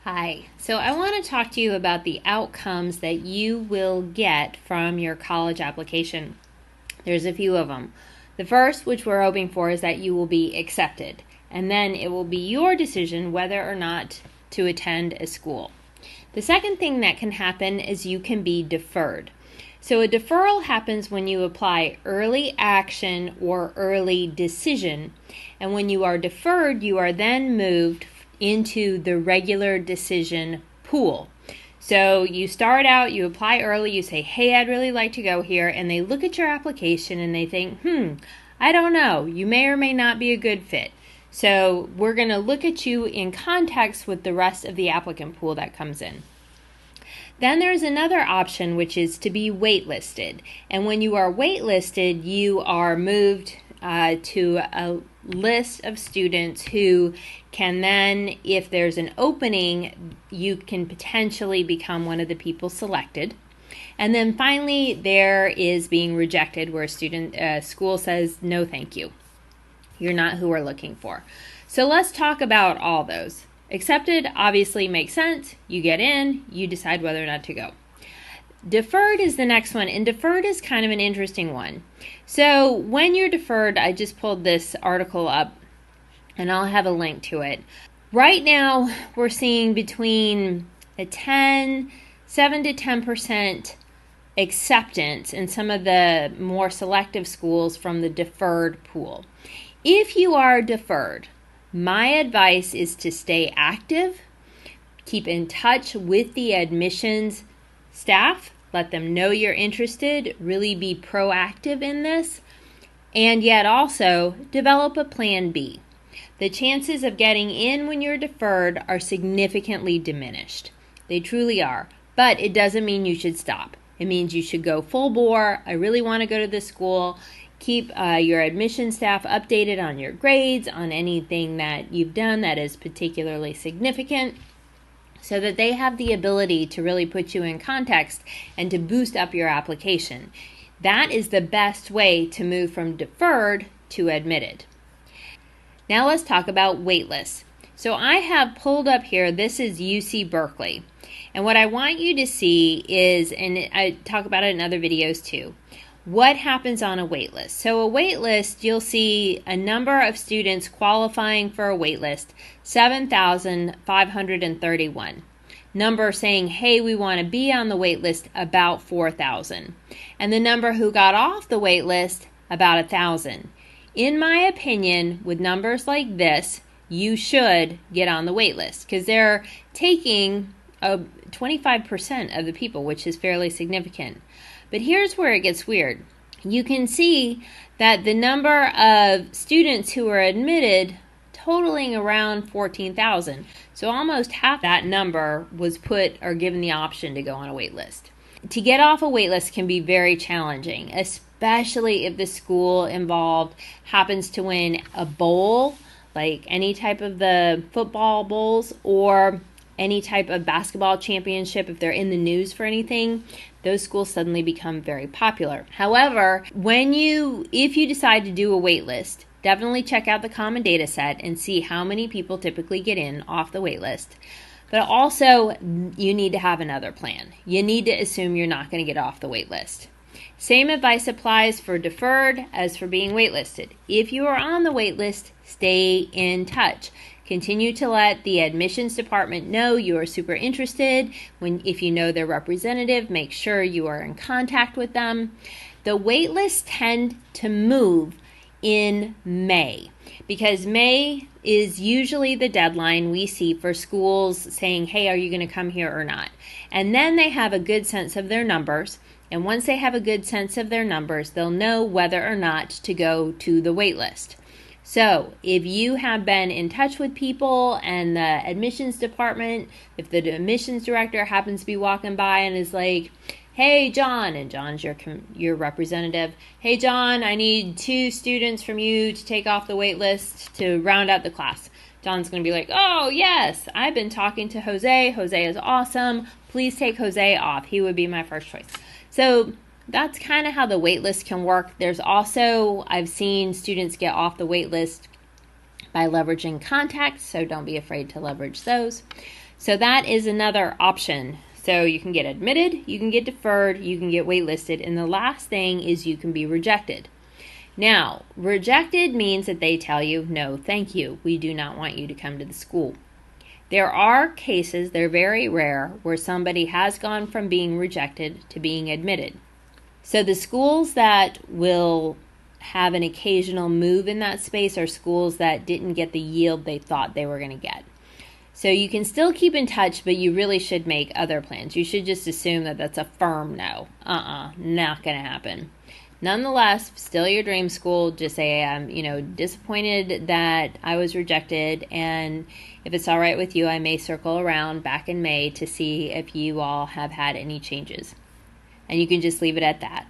Hi. So I want to talk to you about the outcomes that you will get from your college application. There's a few of them. The first, which we're hoping for, is that you will be accepted. And then it will be your decision whether or not to attend a school. The second thing that can happen is you can be deferred. So a deferral happens when you apply early action or early decision. And when you are deferred, you are then moved into the regular decision pool. So you start out, you apply early, you say, hey, I'd really like to go here, and they look at your application and they think, I don't know, you may or may not be a good fit. So we're going to look at you in context with the rest of the applicant pool that comes in. Then there's another option, which is to be waitlisted. And when you are waitlisted, you are moved to a list of students who can then, if there's an opening, you can potentially become one of the people selected. And then finally, there is being rejected, where a school says, no, thank you. You're not who we're looking for. So let's talk about all those. Accepted obviously makes sense. You get in, you decide whether or not to go. Deferred is the next one, and deferred is kind of an interesting one. So when you're deferred, I just pulled this article up, and I'll have a link to it. Right now, we're seeing between a 7 to 10% acceptance in some of the more selective schools from the deferred pool. If you are deferred, my advice is to stay active, keep in touch with the admissions staff, let them know you're interested, really be proactive in this, and yet also develop a plan B. The chances of getting in when you're deferred are significantly diminished. They truly are, but it doesn't mean you should stop. It means you should go full bore. I really want to go to this school. Keep your admission staff updated on your grades, on anything that you've done that is particularly significant, so that they have the ability to really put you in context and to boost up your application. That is the best way to move from deferred to admitted. Now let's talk about waitlists. So I have pulled up here, this is UC Berkeley. And what I want you to see is, and I talk about it in other videos too, what happens on a waitlist. So a waitlist, you'll see a number of students qualifying for a waitlist, 7,531. Number saying, hey, we want to be on the waitlist, about 4,000. And the number who got off the waitlist, about 1,000. In my opinion, with numbers like this, you should get on the waitlist because they're taking 25% of the people, which is fairly significant. But here's where it gets weird. You can see that the number of students who are admitted totaling around 14,000. So almost half that number was put or given the option to go on a wait list. To get off a wait list can be very challenging, especially if the school involved happens to win a bowl, like any type of the football bowls, or any type of basketball championship. If they're in the news for anything, those schools suddenly become very popular. However, if you decide to do a wait list, definitely check out the common data set and see how many people typically get in off the wait list. But also, you need to have another plan. You need to assume you're not going to get off the wait list. Same advice applies for deferred as for being waitlisted. If you are on the wait list, stay in touch. Continue to let the admissions department know you are super interested. If you know their representative, make sure you are in contact with them. The wait lists tend to move in May because May is usually the deadline we see for schools saying, hey, are you going to come here or not? And then they have a good sense of their numbers. And once they have a good sense of their numbers, they'll know whether or not to go to the wait list. So if you have been in touch with people and the admissions department, if the admissions director happens to be walking by and is like, hey, John, and John's your representative, hey, John, I need 2 students from you to take off the wait list to round out the class. John's going to be like, oh, yes, I've been talking to Jose. Jose is awesome. Please take Jose off. He would be my first choice. So that's kind of how the wait list can work. There's also, I've seen students get off the wait list by leveraging contacts, so don't be afraid to leverage those. So that is another option. So you can get admitted, you can get deferred, you can get waitlisted, and the last thing is you can be rejected. Now, rejected means that they tell you, no, thank you, we do not want you to come to the school. There are cases, they're very rare, where somebody has gone from being rejected to being admitted. So the schools that will have an occasional move in that space are schools that didn't get the yield they thought they were going to get. So you can still keep in touch, but you really should make other plans. You should just assume that that's a firm no. Not going to happen. Nonetheless, still your dream school. Just say, I'm, disappointed that I was rejected, and if it's all right with you, I may circle around back in May to see if you all have had any changes. And you can just leave it at that.